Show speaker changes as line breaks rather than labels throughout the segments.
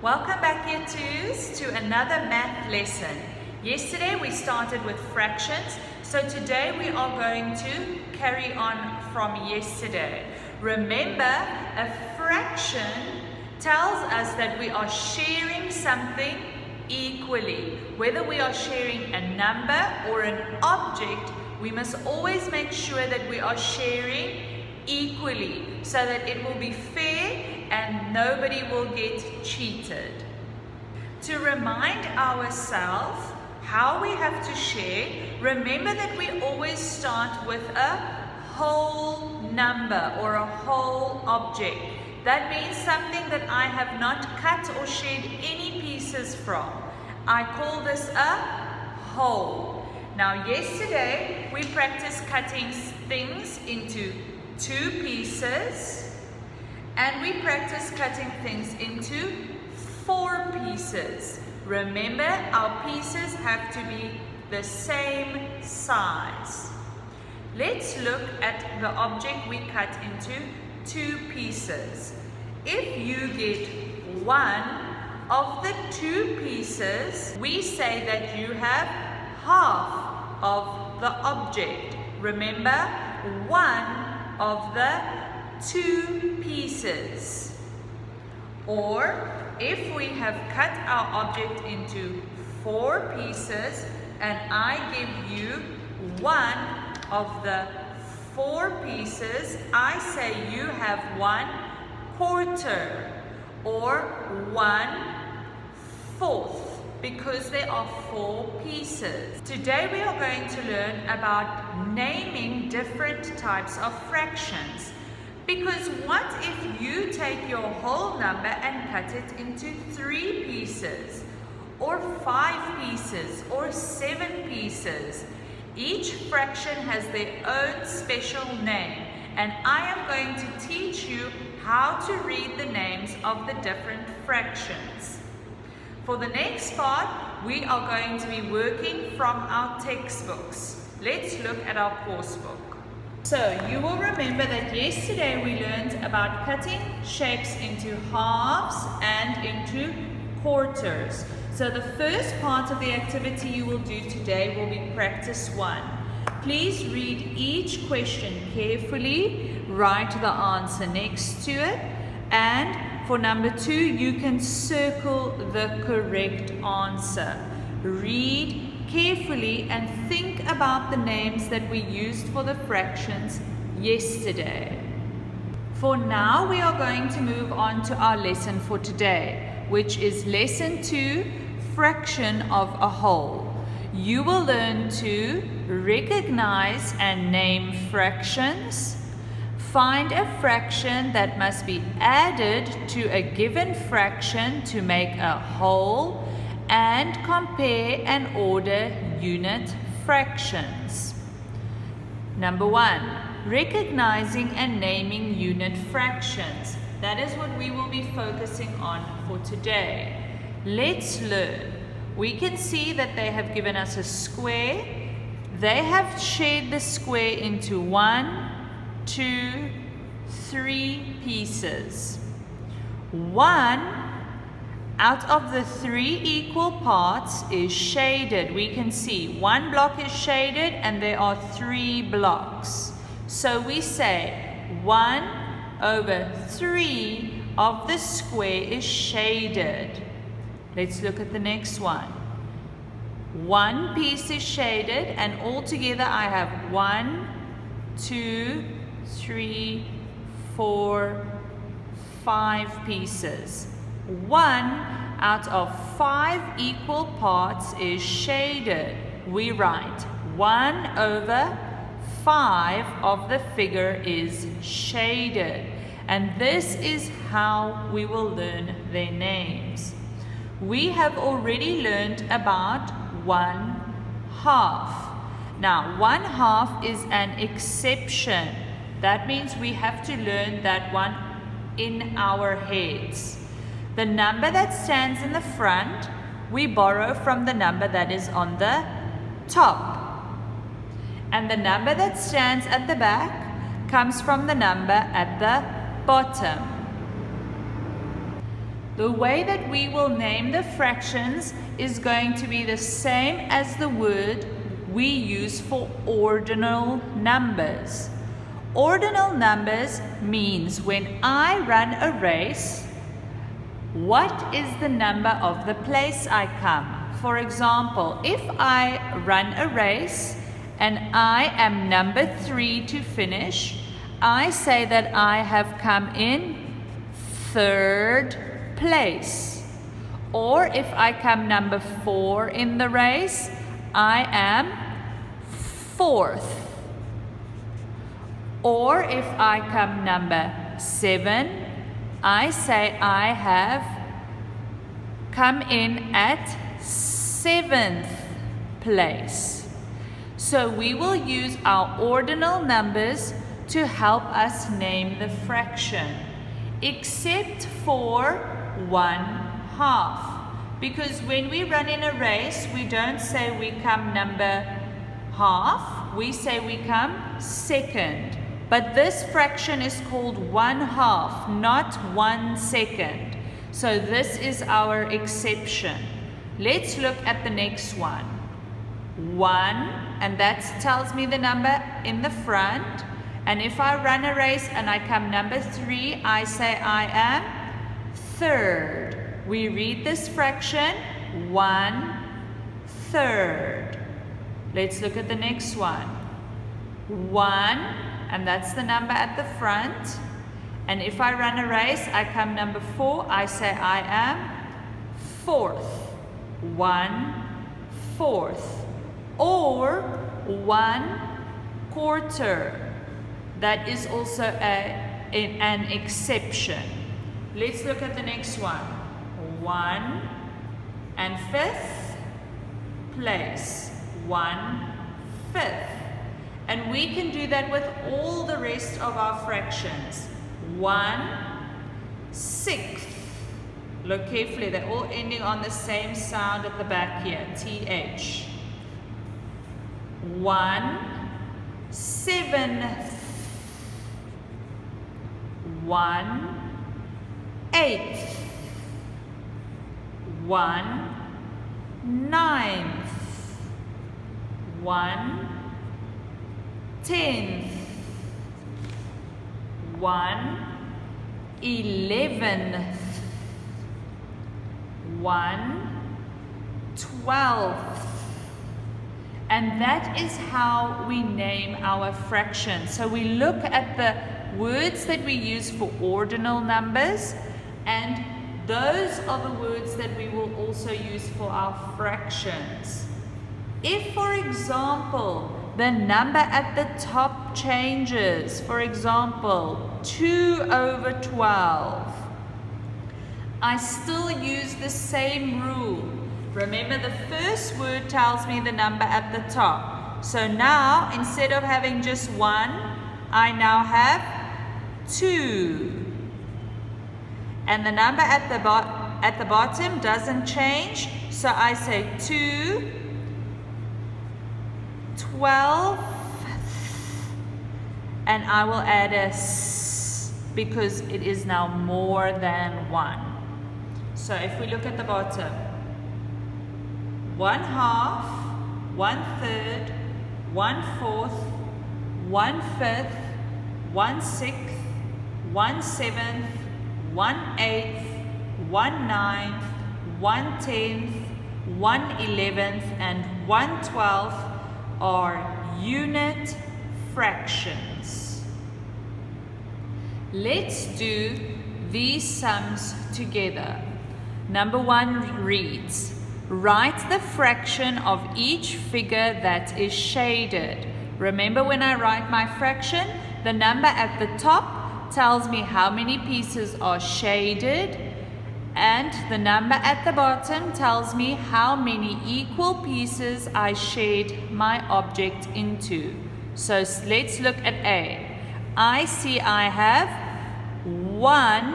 Welcome back, Year 2s, to another math lesson. Yesterday we started with fractions, so today we are going to carry on from yesterday. Remember, a fraction tells us that we are sharing something equally. Whether we are sharing a number or an object, we must always make sure that we are sharing equally so that it will be fair and nobody will get cheated. To remind ourselves how we have to share, remember that we always start with a whole number or a whole object. That means something that I have not cut or shared any pieces from. I call this a whole. Now yesterday we practiced cutting things into 2 pieces. And we practice cutting things into 4 pieces. Remember, our pieces have to be the same size. Let's look at the object we cut into 2 pieces. If you get one of the 2 pieces, we say that you have half of the object. Remember, one of the 2 pieces. Or if we have cut our object into 4 pieces and I give you one of the 4 pieces, I say you have 1/4 or 1/4 because there are 4 pieces. Today we are going to learn about naming different types of fractions. Because what if you take your whole number and cut it into 3 pieces, or 5 pieces, or 7 pieces? Each fraction has their own special name, and I am going to teach you how to read the names of the different fractions. For the next part, we are going to be working from our textbooks. Let's look at our course book. So you will remember that yesterday we learned about cutting shapes into halves and into quarters. So the first part of the activity you will do today will be practice 1. Please read each question carefully, write the answer next to it, and for number 2 you can circle the correct answer. Read carefully and think about the names that we used for the fractions yesterday. For now, we are going to move on to our lesson for today, which is lesson 2, fraction of a whole. You will learn to recognize and name fractions, find a fraction that must be added to a given fraction to make a whole, and compare and order unit fractions. Number 1, recognizing and naming unit fractions. That is what we will be focusing on for today. Let's learn. We can see that they have given us a square. They have shared the square into 1, 2, 3 pieces. 1 out of the 3 equal parts is shaded. We can see 1 block is shaded and there are 3 blocks. So we say 1/3 of the square is shaded. Let's look at the next one. 1 piece is shaded and altogether I have 1, 2, 3, 4, 5 pieces. 1 out of 5 equal parts is shaded. We write 1/5 of the figure is shaded. And this is how we will learn their names. We have already learned about 1/2. Now 1/2 is an exception. That means we have to learn that one in our heads. The number that stands in the front, we borrow from the number that is on the top. And the number that stands at the back comes from the number at the bottom. The way that we will name the fractions is going to be the same as the word we use for ordinal numbers. Ordinal numbers means when I run a race, what is the number of the place I come? For example, if I run a race and I am number 3 to finish, I say that I have come in 3rd place. Or if I come number 4 in the race, I am 4th. Or if I come number 7, I say I have come in at 7th place. So we will use our ordinal numbers to help us name the fraction, except for 1/2. Because when we run in a race, we don't say we come number half, we say we come 2nd. But this fraction is called 1/2, not 1 second. So this is our exception. Let's look at the next one. 1, and that tells me the number in the front. And if I run a race and I come number 3, I say I am 3rd. We read this fraction, 1/3. Let's look at the next one. 1, and that's the number at the front. And if I run a race, I come number 4, I say I am 4th. 1/4. Or 1/4. That is also an exception. Let's look at the next one. 1 and 5th place. 1/5. And we can do that with all the rest of our fractions. 1/6. Look carefully, they're all ending on the same sound at the back here, TH. 1/7. 1/8. 1/9. 1/10. 1/11. 1/12. And that is how we name our fractions. So we look at the words that we use for ordinal numbers, and those are the words that we will also use for our fractions. If, for example, the number at the top changes, for example, 2/12, I still use the same rule. Remember, the first word tells me the number at the top. So now, instead of having just 1, I now have 2. And the number at the bottom doesn't change. So I say 2, 12, and I will add a s because it is now more than 1. So if we look at the bottom, 1/2, 1/3, 1/4, 1/5, 1/6, 1/7, 1/8, 1/9, 1/10, 1/11, and 1/12 are unit fractions. Let's do these sums together. Number 1 reads, write the fraction of each figure that is shaded. Remember, when I write my fraction, the number at the top tells me how many pieces are shaded, and the number at the bottom tells me how many equal pieces I shade my object into. So let's look at A. I see I have 1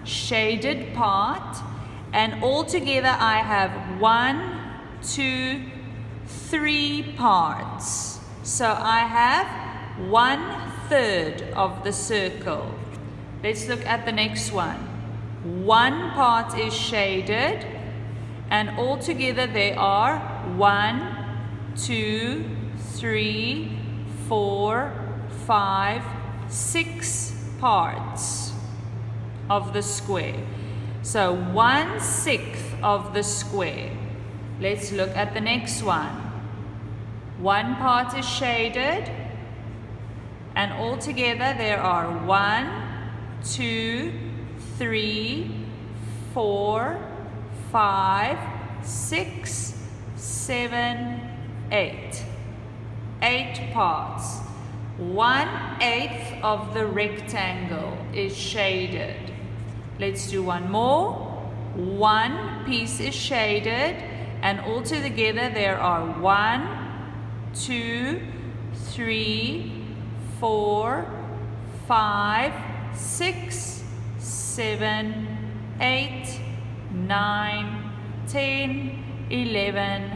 shaded part, and altogether I have 1, 2, 3 parts. So I have 1/3 of the circle. Let's look at the next one. One part is shaded, and altogether there are 1, 2, 3, 4, 5, 6 parts of the square. So 1/6 of the square. Let's look at the next one. One part is shaded, and altogether there are 1, 2, 3, 4, 5, 6, 7, 8. 8 parts. 1/8 of the rectangle is shaded. Let's do one more. One piece is shaded, and altogether there are 1, 2, 3, 4, 5, 6, 7, 8, 9, 10, 11,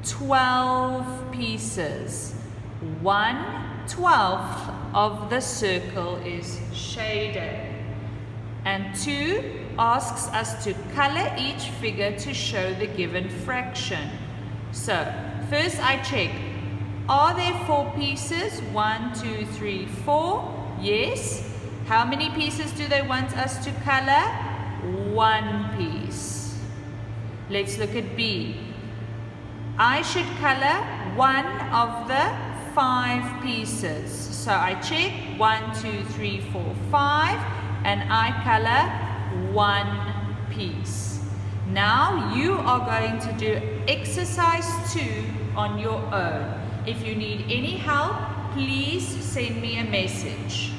12 pieces. 1/12 of the circle is shaded. And 2 asks us to color each figure to show the given fraction. So, first I check, are there 4 pieces? 1, 2, 3, 4. Yes. How many pieces do they want us to color? 1 piece. Let's look at B. I should color 1 of the 5 pieces. So I check 1, 2, 3, 4, 5, and I color 1 piece. Now you are going to do exercise 2 on your own. If you need any help, please send me a message.